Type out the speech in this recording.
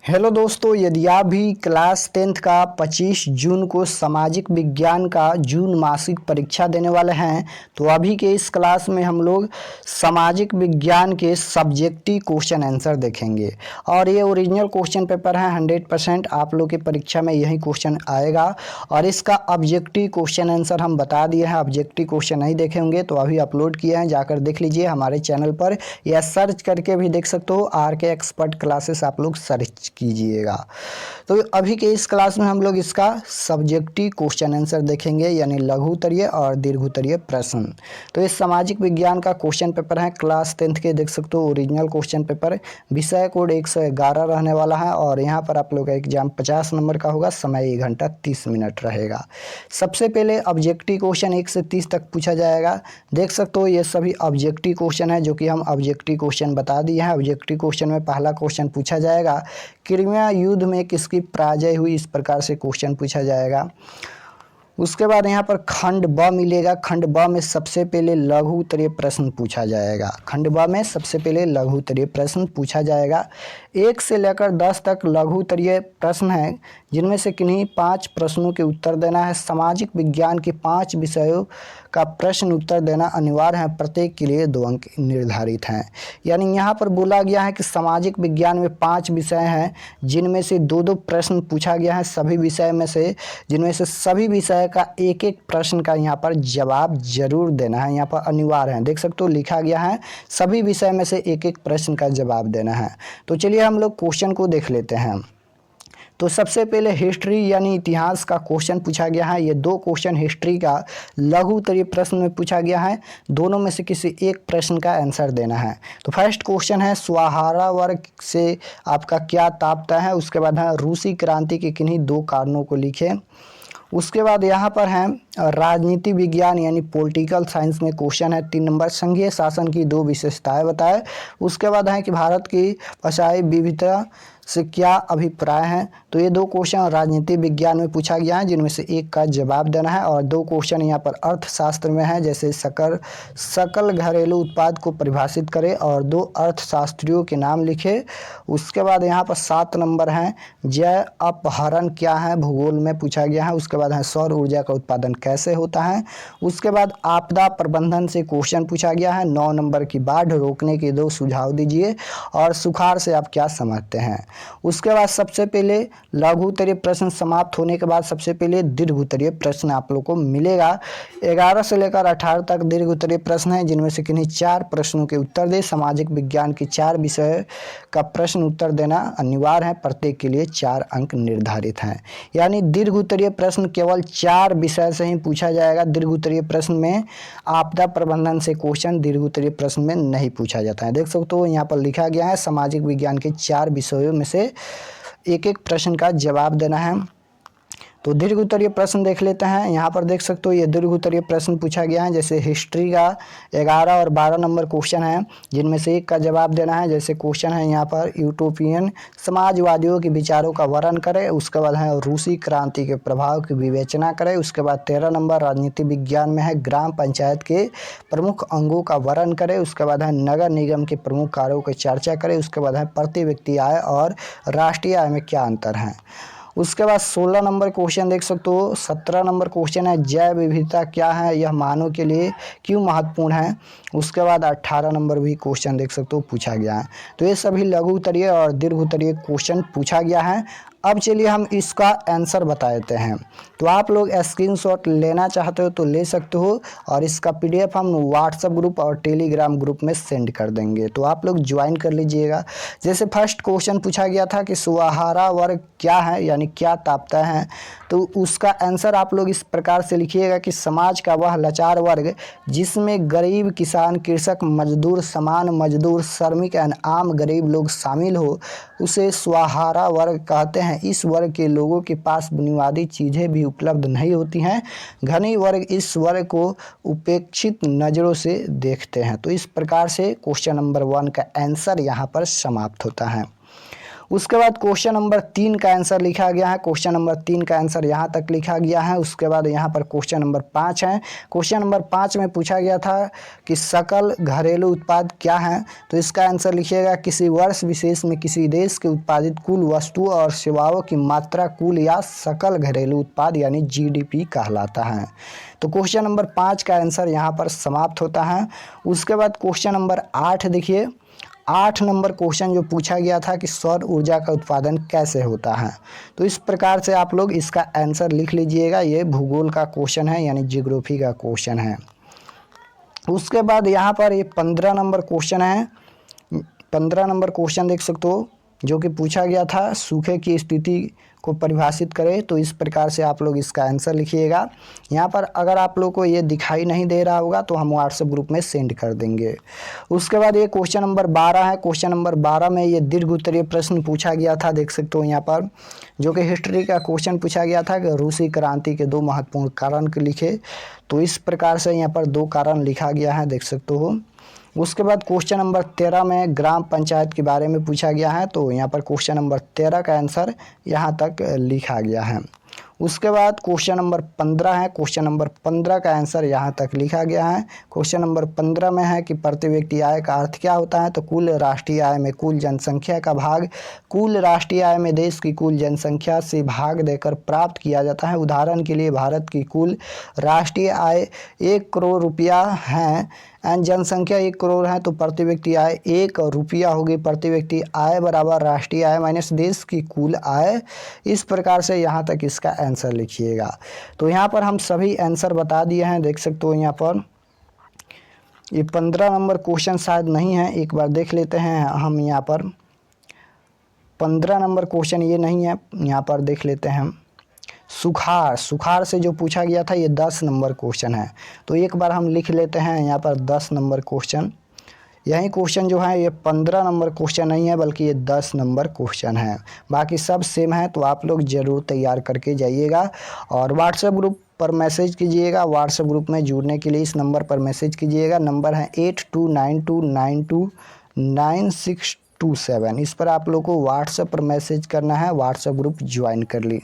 Hello दोस्तों, यदि आप भी क्लास 10th का 25 जून को सामाजिक विज्ञान का जून मासिक परीक्षा देने वाले हैं तो अभी के इस क्लास में हम लोग सामाजिक विज्ञान के सब्जेक्टिव क्वेश्चन आंसर देखेंगे। और ये ओरिजिनल क्वेश्चन पेपर है, 100% आप लोग की परीक्षा में यही क्वेश्चन आएगा। और इसका ऑब्जेक्टिव क्वेश्चन आंसर हम बता दिए हैं। ऑब्जेक्टिव क्वेश्चन नहीं देखे होंगे तो अभी अपलोड किए हैं, जाकर देख लीजिए हमारे चैनल पर, या सर्च करके भी देख सकते हो। आर के एक्सपर्ट क्लासेस आप लोग सर्च कीजिएगा। तो अभी के इस क्लास में हम लोग इसका सब्जेक्टिव क्वेश्चन आंसर देखेंगे, यानी लघु उत्तरीय और दीर्घ उत्तरीय प्रश्न। तो ये सामाजिक विज्ञान का क्वेश्चन पेपर है, क्लास 10th के, देख सकते हो ओरिजिनल क्वेश्चन पेपर। विषय कोड 111 रहने वाला है और यहाँ पर आप लोग का एग्जाम 50 नंबर का होगा। समय 1 घंटा 30 मिनट रहेगा। सबसे पहले ऑब्जेक्टिव क्वेश्चन 1 से 30 तक पूछा जाएगा। देख सकते हो ये सभी ऑब्जेक्टिव क्वेश्चन है, जो कि हम ऑब्जेक्टिव क्वेश्चन बता दिए हैं। ऑब्जेक्टिव क्वेश्चन में पहला क्वेश्चन पूछा जाएगा, क्रीमिया युद्ध में किसकी पराजय हुई, इस प्रकार से क्वेश्चन पूछा जाएगा। उसके बाद यहाँ पर खंड ब मिलेगा। खंड ब में सबसे पहले लघु उत्तरीय प्रश्न पूछा जाएगा। खंड ब में सबसे पहले लघु उत्तरीय प्रश्न पूछा जाएगा। 1 से लेकर 10 तक लघु उत्तरीय प्रश्न है, जिनमें से किन्हीं 5 प्रश्नों के उत्तर देना है। सामाजिक विज्ञान के 5 विषयों का प्रश्न उत्तर देना अनिवार्य है, प्रत्येक के लिए 2 अंक निर्धारित हैं। यानी यहाँ पर बोला गया है कि सामाजिक विज्ञान में 5 विषय हैं, जिनमें से 2-2 प्रश्न पूछा गया है सभी विषय में से, जिनमें से सभी विषय का एक-एक प्रश्न का यहाँ पर जवाब जरूर देना है। यहाँ पर अनिवार्य है, देख सकते हो लिखा गया है सभी विषय में से एक-एक प्रश्न का जवाब देना है। तो चलिए हम लोग क्वेश्चन को देख लेते हैं। तो सबसे पहले हिस्ट्री यानी इतिहास का क्वेश्चन पूछा गया है। ये 2 क्वेश्चन हिस्ट्री का लघु उत्तरीय प्रश्न में पूछा गया है। दोनों में से किसी एक प्रश्न का आंसर देना है। तो फर्स्ट क्वेश्चन है, स्वाहारा वर्ग से आपका क्या तात्पर्य है। उसके बाद है, रूसी क्रांति के किन्हीं 2 कारणों को लिखें। उसके बाद यहाँ पर है, राजनीति विज्ञान यानी पॉलिटिकल साइंस में क्वेश्चन है 3 नंबर, संघीय शासन की 2 विशेषताएं बताएं। उसके बाद है कि भारत की भाषाई विविधता से क्या अभिप्राय है। तो ये 2 क्वेश्चन राजनीति विज्ञान में पूछा गया है, जिनमें से एक का जवाब देना है। और 2 क्वेश्चन यहाँ पर अर्थशास्त्र में है, जैसे सकल घरेलू उत्पाद को परिभाषित करें और 2 अर्थशास्त्रियों के नाम लिखे। उसके बाद यहाँ पर 7 नंबर है, जय अपहरण क्या है, भूगोल में पूछा गया है। उसके बाद है, सौर ऊर्जा का उत्पादन कैसे होता है। उसके बाद आपदा प्रबंधन से क्वेश्चन पूछा गया है, 9 नंबर की बाढ़ रोकने के 2 सुझाव दीजिए। और सुखाड़ से आप क्या समझते हैं। उसके बाद सबसे पहले लघु उत्तरीय प्रश्न समाप्त होने के बाद सबसे पहले दीर्घ उत्तरीय प्रश्न आप लोग को मिलेगा। 11 से लेकर 18 तक दीर्घ उत्तरीय प्रश्न है, जिनमें से किन्हीं 4 प्रश्नों के उत्तर दे। सामाजिक विज्ञान के 4 विषय का प्रश्न उत्तर देना अनिवार्य है, प्रत्येक के लिए 4 अंक निर्धारित हैं। यानी दीर्घ उत्तरीय प्रश्न केवल 4 विषय से ही पूछा जाएगा। दीर्घ उत्तरीय प्रश्न में आपदा प्रबंधन से क्वेश्चन दीर्घ उत्तरीय प्रश्न में नहीं पूछा जाता है। देख सकते हो यहाँ पर लिखा गया है, सामाजिक विज्ञान के 4 विषयों में से एक-एक प्रश्न का जवाब देना है। तो दीर्घ उत्तरीय प्रश्न देख लेते हैं। यहाँ पर देख सकते हो ये दीर्घ उत्तरीय प्रश्न पूछा गया है, जैसे हिस्ट्री का 11 और 12 नंबर क्वेश्चन है, जिनमें से एक का जवाब देना है। जैसे क्वेश्चन है यहाँ पर, यूटोपियन समाजवादियों के विचारों का वर्णन करें। उसके बाद है, रूसी क्रांति के प्रभाव की विवेचना करें। उसके बाद 13 नंबर राजनीति विज्ञान में है, ग्राम पंचायत के प्रमुख अंगों का वर्णन करें। उसके बाद है, नगर निगम के प्रमुख कार्यों की चर्चा करें। उसके बाद है, प्रति व्यक्ति आय और राष्ट्रीय आय में क्या अंतर है। उसके बाद 16 नंबर क्वेश्चन देख सकते हो। 17 नंबर क्वेश्चन है, जैव विविधता क्या है, यह मानव के लिए क्यों महत्वपूर्ण है। उसके बाद 18 नंबर भी क्वेश्चन देख सकते हो पूछा गया है। तो ये सभी लघु उत्तरीय और दीर्घ उत्तरीय क्वेश्चन पूछा गया है। अब चलिए हम इसका आंसर बता देते हैं। तो आप लोग स्क्रीनशॉट लेना चाहते हो तो ले सकते हो, और इसका PDF हम व्हाट्सएप ग्रुप और टेलीग्राम ग्रुप में सेंड कर देंगे, तो आप लोग ज्वाइन कर लीजिएगा। जैसे फर्स्ट क्वेश्चन पूछा गया था कि स्वाहारा वर्ग क्या है, यानी क्या तात्पर्य है। तो उसका आंसर आप लोग इस प्रकार से लिखिएगा कि समाज का वह लाचार वर्ग जिसमें गरीब, किसान, कृषक, मजदूर, समान मजदूर, श्रमिक एवं आम गरीब लोग शामिल हो, उसे स्वाहारा वर्ग कहते हैं। इस वर्ग के लोगों के पास बुनियादी चीज़ें भी उपलब्ध नहीं होती हैं। धनी वर्ग इस वर्ग को उपेक्षित नज़रों से देखते हैं। तो इस प्रकार से क्वेश्चन नंबर 1 का आंसर यहाँ पर समाप्त होता है। उसके बाद क्वेश्चन नंबर 3 का आंसर लिखा गया है। क्वेश्चन नंबर 3 का आंसर यहाँ तक लिखा गया है। उसके बाद यहाँ पर क्वेश्चन नंबर 5 है। क्वेश्चन नंबर 5 में पूछा गया था कि सकल घरेलू उत्पाद क्या है, तो इसका आंसर लिखिएगा किसी वर्ष विशेष में किसी देश के उत्पादित कुल वस्तुओं और सेवाओं की मात्रा कुल या सकल घरेलू उत्पाद यानी जीडीपी कहलाता है। तो क्वेश्चन नंबर 5 का आंसर यहाँ पर समाप्त होता है। उसके बाद क्वेश्चन नंबर 8 देखिए, 8 नंबर क्वेश्चन जो पूछा गया था कि सौर ऊर्जा का उत्पादन कैसे होता है, तो इस प्रकार से आप लोग इसका आंसर लिख लीजिएगा। ये भूगोल का क्वेश्चन है यानी ज्योग्राफी का क्वेश्चन है। उसके बाद यहाँ पर ये 15 नंबर क्वेश्चन है। 15 नंबर क्वेश्चन देख सकते हो जो कि पूछा गया था सूखे की स्थिति को परिभाषित करें, तो इस प्रकार से आप लोग इसका आंसर लिखिएगा। यहाँ पर अगर आप लोग को ये दिखाई नहीं दे रहा होगा तो हम व्हाट्सएप ग्रुप में सेंड कर देंगे। उसके बाद ये क्वेश्चन नंबर 12 है। क्वेश्चन नंबर 12 में ये दीर्घ उत्तरीय प्रश्न पूछा गया था, देख सकते हो यहाँ पर, जो कि हिस्ट्री का क्वेश्चन पूछा गया था कि रूसी क्रांति के 2 महत्वपूर्ण कारण के लिखे, तो इस प्रकार से यहाँ पर 2 कारण लिखा गया है, देख सकते हो। उसके बाद क्वेश्चन नंबर 13 में ग्राम पंचायत के बारे में पूछा गया है, तो यहाँ पर क्वेश्चन नंबर 13 का आंसर यहाँ तक लिखा गया है। उसके बाद क्वेश्चन नंबर 15 है। क्वेश्चन नंबर 15 का आंसर यहाँ तक लिखा गया है। क्वेश्चन नंबर 15 में है कि प्रति व्यक्ति आय का अर्थ क्या होता है, तो कुल राष्ट्रीय आय में कुल जनसंख्या का भाग कुल राष्ट्रीय आय में देश की कुल जनसंख्या से भाग देकर प्राप्त किया जाता है। उदाहरण के लिए भारत की कुल राष्ट्रीय आय 1 करोड़ रुपया है एंड जनसंख्या 1 करोड़ है, तो प्रति व्यक्ति आय 1 रुपया होगी। प्रति व्यक्ति आय बराबर राष्ट्रीय आय माइनस देश की कुल आय। इस प्रकार से यहाँ तक इसका आंसर लिखिएगा। तो यहाँ पर हम सभी आंसर बता दिए हैं, देख सकते हो। यहाँ पर ये 15 नंबर क्वेश्चन शायद नहीं है, एक बार देख लेते हैं हम। यहाँ पर 15 नंबर क्वेश्चन ये नहीं है, यहाँ पर देख लेते हैं हम। सुखाड़ से जो पूछा गया था ये 10 नंबर क्वेश्चन है, तो एक बार हम लिख लेते हैं यहाँ पर 10 नंबर क्वेश्चन। यही क्वेश्चन जो है ये 15 नंबर क्वेश्चन नहीं है बल्कि ये 10 नंबर क्वेश्चन है। बाकी सब सेम है, तो आप लोग ज़रूर तैयार करके जाइएगा और व्हाट्सएप ग्रुप पर मैसेज कीजिएगा। व्हाट्सएप ग्रुप में जुड़ने के लिए इस नंबर पर मैसेज कीजिएगा। नंबर है 8292929627। इस पर आप लोग को व्हाट्सएप पर मैसेज करना है, व्हाट्सएप ग्रुप ज्वाइन कर ली।